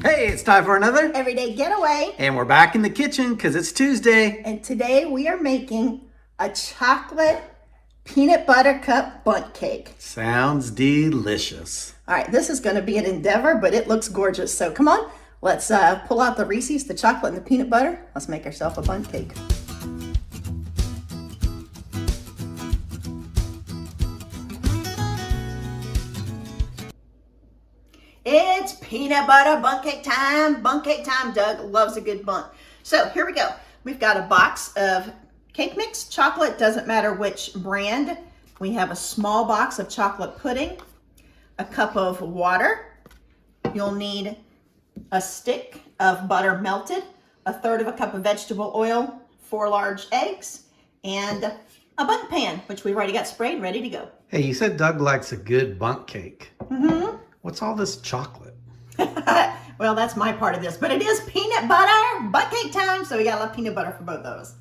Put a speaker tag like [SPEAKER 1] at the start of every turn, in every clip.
[SPEAKER 1] Hey, it's time for another
[SPEAKER 2] Everyday Getaway.
[SPEAKER 1] And we're back in the kitchen because it's Tuesday.
[SPEAKER 2] And today we are making a chocolate peanut butter cup bundt cake.
[SPEAKER 1] Sounds delicious.
[SPEAKER 2] All right, this is going to be an endeavor, but it looks gorgeous. So come on, let's pull out the Reese's, the chocolate and the peanut butter. Let's make ourselves a bundt cake. It's peanut butter bundt cake time. Bundt cake time. Doug loves a good bundt. So here we go. We've got a box of cake mix chocolate. Doesn't matter which brand. We have a small box of chocolate pudding, a cup of water. You'll need a stick of butter melted, a third of a cup of vegetable oil, 4 large eggs, and a bundt pan, which we've already got sprayed and ready to go.
[SPEAKER 1] Hey, you said Doug likes a good bundt cake.
[SPEAKER 2] Mm-hmm.
[SPEAKER 1] What's all this chocolate?
[SPEAKER 2] Well, that's my part of this, but it is peanut butter bundt cake time, so we got a lot of peanut butter for both of us.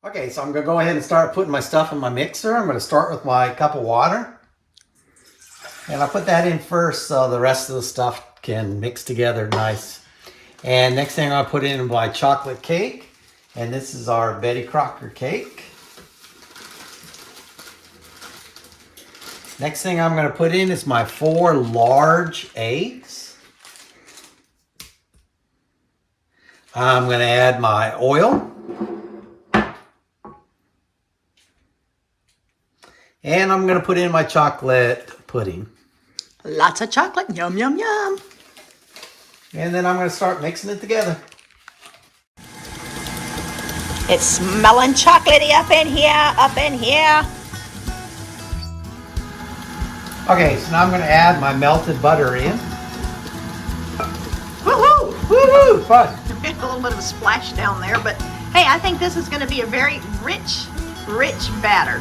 [SPEAKER 1] Okay, so I'm going to go ahead and start putting my stuff in my mixer. I'm going to start with my cup of water. And I'll put that in first so the rest of the stuff can mix together nice. And next thing I'll put in my chocolate cake. And this is our Betty Crocker cake. Next thing I'm going to put in is my 4 large eggs. I'm going to add my oil. And I'm going to put in my chocolate pudding.
[SPEAKER 2] Lots of chocolate. Yum, yum, yum.
[SPEAKER 1] And then I'm going to start mixing it together.
[SPEAKER 2] It's smelling chocolatey up in here, up in here.
[SPEAKER 1] Okay, so now I'm going to add my melted butter in.
[SPEAKER 2] Woohoo!
[SPEAKER 1] Woohoo! Fun!
[SPEAKER 2] A little bit of a splash down there, but hey, I think this is going to be a very rich batter.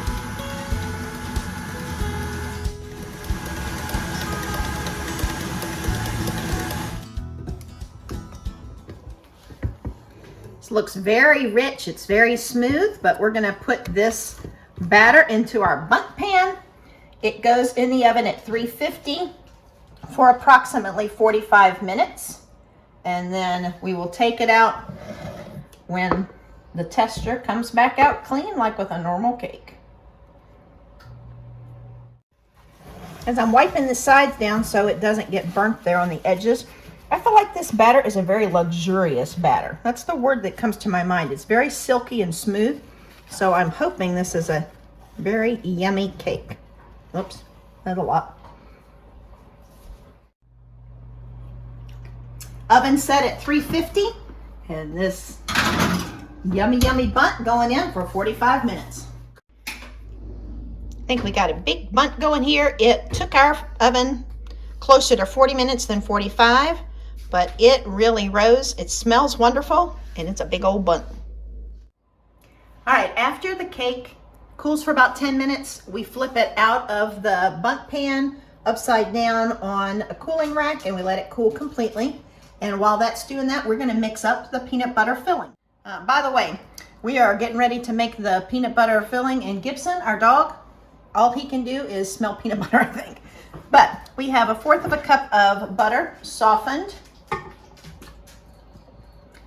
[SPEAKER 2] This looks very rich. It's very smooth, but we're going to put this batter into our bundt pan. It goes in the oven at 350 for approximately 45 minutes. And then we will take it out when the texture comes back out clean, like with a normal cake. As I'm wiping the sides down so it doesn't get burnt there on the edges, I feel like this batter is a very luxurious batter. That's the word that comes to my mind. It's very silky and smooth. So I'm hoping this is a very yummy cake. Oops, that's a lot. Oven set at 350, and this yummy bundt going in for 45 minutes. I think we got a big bundt going here. It took our oven closer to 40 minutes than 45, but it really rose. It smells wonderful, and it's a big old bundt. All right, after the cake cools for about 10 minutes, we flip it out of the bundt pan upside down on a cooling rack, and we let it cool completely. And while that's doing that, we're going to mix up the peanut butter filling. By the way, we are getting ready to make the peanut butter filling, and Gibson, our dog, all he can do is smell peanut butter, I think. But we have 1/4 of a cup of butter softened.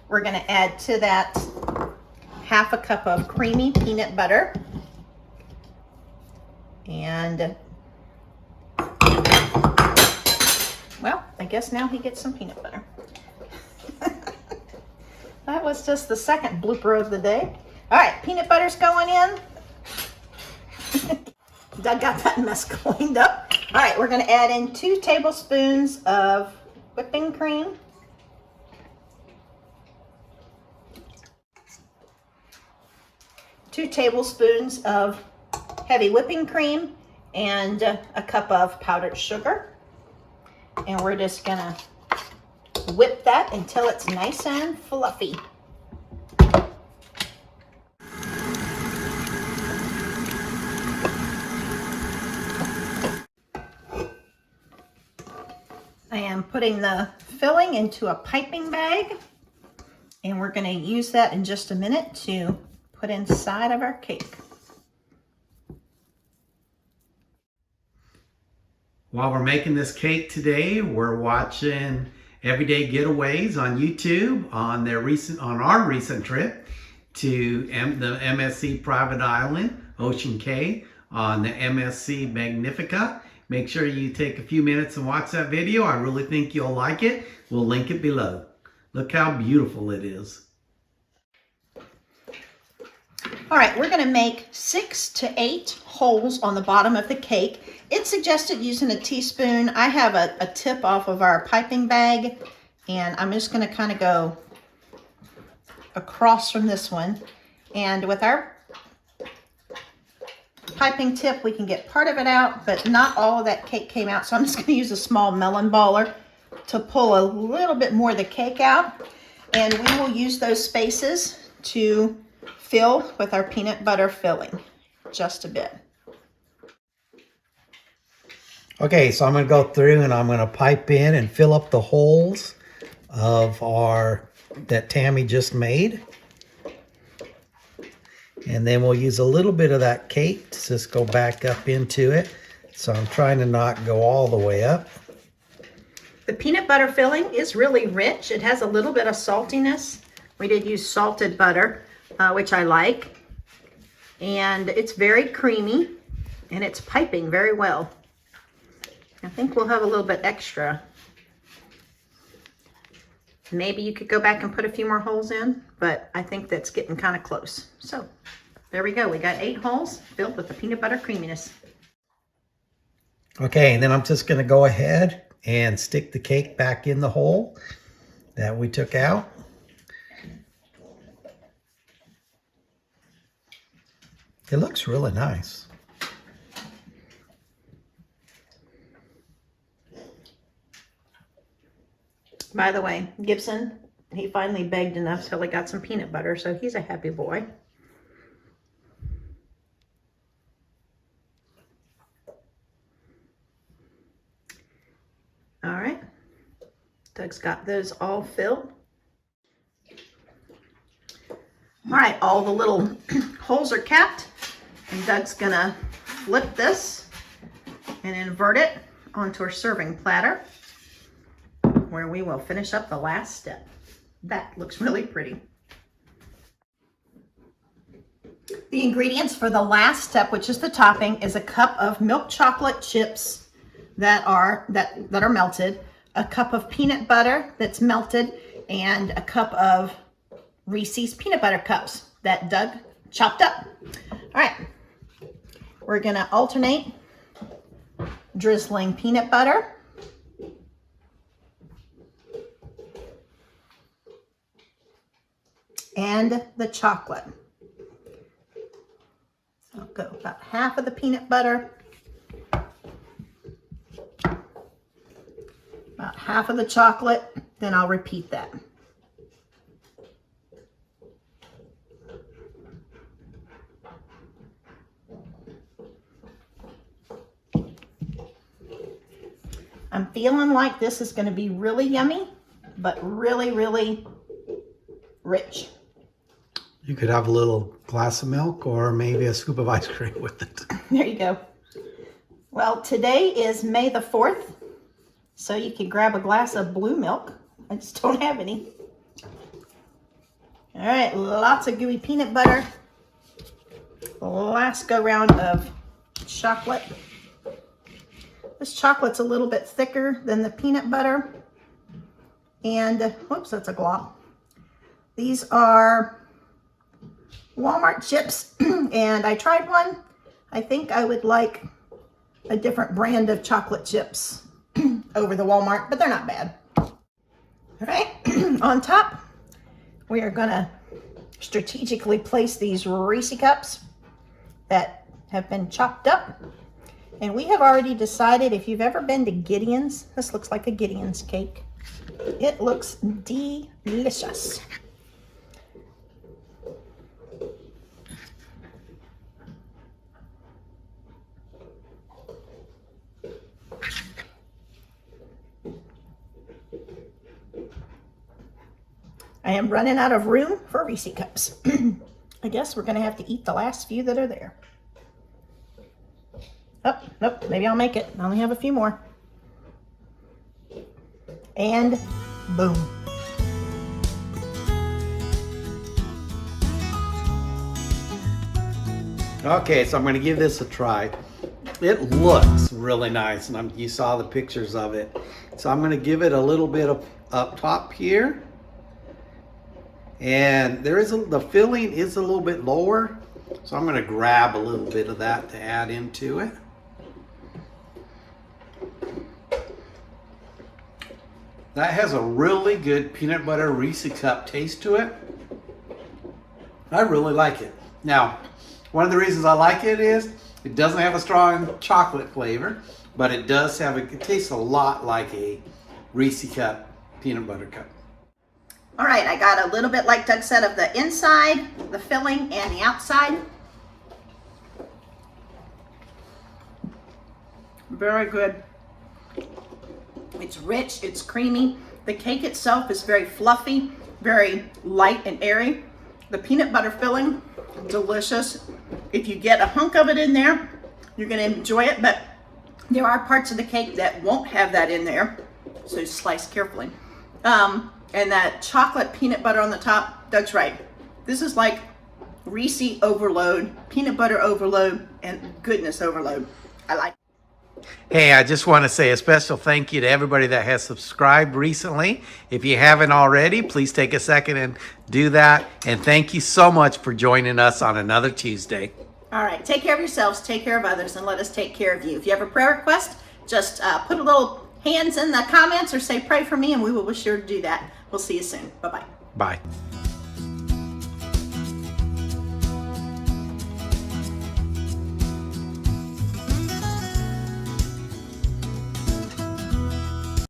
[SPEAKER 2] We're going to add to that 1/2 a cup of creamy peanut butter. And, well, I guess now he gets some peanut butter. That was just the second blooper of the day. All right, peanut butter's going in. Doug got that mess cleaned up. All right, we're going to add in 2 tablespoons of whipping cream. Two tablespoons of heavy whipping cream and a cup of powdered sugar. And we're just going to whip that until it's nice and fluffy. I am putting the filling into a piping bag, and we're going to use that in just a minute to put inside of our cake.
[SPEAKER 1] While we're making this cake today, we're watching Everyday Getaways on YouTube on our recent trip to the MSC Private Island, Ocean Cay, on the MSC Magnifica. Make sure you take a few minutes and watch that video. I really think you'll like it. We'll link it below. Look how beautiful it is.
[SPEAKER 2] All right, we're going to make 6 to 8 holes on the bottom of the cake. It's suggested using a teaspoon. I have a tip off of our piping bag, and I'm just going to kind of go across from this one. And with our piping tip, we can get part of it out, but not all of that cake came out. So I'm just going to use a small melon baller to pull a little bit more of the cake out. And we will use those spaces to fill with our peanut butter filling, just a bit.
[SPEAKER 1] Okay, so I'm going to go through and I'm going to pipe in and fill up the holes of that Tammy just made. And then we'll use a little bit of that cake to just go back up into it. So I'm trying to not go all the way up.
[SPEAKER 2] The peanut butter filling is really rich. It has a little bit of saltiness. We did use salted butter, which I like. And it's very creamy and it's piping very well. I think we'll have a little bit extra. Maybe you could go back and put a few more holes in, but I think that's getting kind of close. So there we go. We got 8 holes filled with the peanut butter creaminess.
[SPEAKER 1] Okay, and then I'm just going to go ahead and stick the cake back in the hole that we took out. It looks really nice.
[SPEAKER 2] By the way, Gibson, he finally begged enough till he got some peanut butter, so he's a happy boy. All right, Doug's got those all filled. All right, all the little holes are capped, and Doug's gonna flip this and invert it onto our serving platter, where we will finish up the last step. That looks really pretty. The ingredients for the last step, which is the topping, is a cup of milk chocolate chips that are melted, a cup of peanut butter that's melted, and a cup of Reese's peanut butter cups that Doug chopped up. All right, we're gonna alternate drizzling peanut butter and the chocolate. So I'll go about half of the peanut butter, about half of the chocolate, then I'll repeat that. I'm feeling like this is going to be really yummy, but really, really rich.
[SPEAKER 1] You could have a little glass of milk or maybe a scoop of ice cream with it.
[SPEAKER 2] There you go. Well, today is May the 4th, so you can grab a glass of blue milk. I just don't have any. All right, lots of gooey peanut butter. Last go round of chocolate. This chocolate's a little bit thicker than the peanut butter. And, whoops, that's a glop. These are Walmart chips, and I tried one. I think I would like a different brand of chocolate chips over the Walmart, but they're not bad. All right, on top, we are gonna strategically place these Reese Cups that have been chopped up. And we have already decided, if you've ever been to Gideon's, this looks like a Gideon's cake. It looks delicious. I am running out of room for Reese Cups. I guess we're gonna have to eat the last few that are there. Oh, nope, maybe I'll make it. I only have a few more. And Boom.
[SPEAKER 1] Okay, so I'm going to give this a try. It looks really nice, and you saw the pictures of it. So I'm going to give it a little bit of up top here. And the filling is a little bit lower, so I'm going to grab a little bit of that to add into it. That has a really good peanut butter Reese Cup taste to it. I really like it. Now, one of the reasons I like it is it doesn't have a strong chocolate flavor, but it does have it tastes a lot like a Reese Cup peanut butter cup.
[SPEAKER 2] All right, I got a little bit, like Doug said, of the inside, the filling, and the outside. Very good. It's rich, it's creamy. The cake itself is very fluffy, very light and airy. The peanut butter filling, delicious. If you get a hunk of it in there, you're gonna enjoy it, but there are parts of the cake that won't have that in there, so slice carefully. And that chocolate peanut butter on the top, Doug's right. This is like Reese overload, peanut butter overload, and goodness overload. I like it.
[SPEAKER 1] Hey, I just want to say a special thank you to everybody that has subscribed recently. If you haven't already, please take a second and do that. And thank you so much for joining us on another Tuesday.
[SPEAKER 2] All right, take care of yourselves, take care of others, and let us take care of you. If you have a prayer request, just put a little hands in the comments or say pray for me, and we will be sure to do that. We'll see you soon. Bye-bye.
[SPEAKER 1] Bye.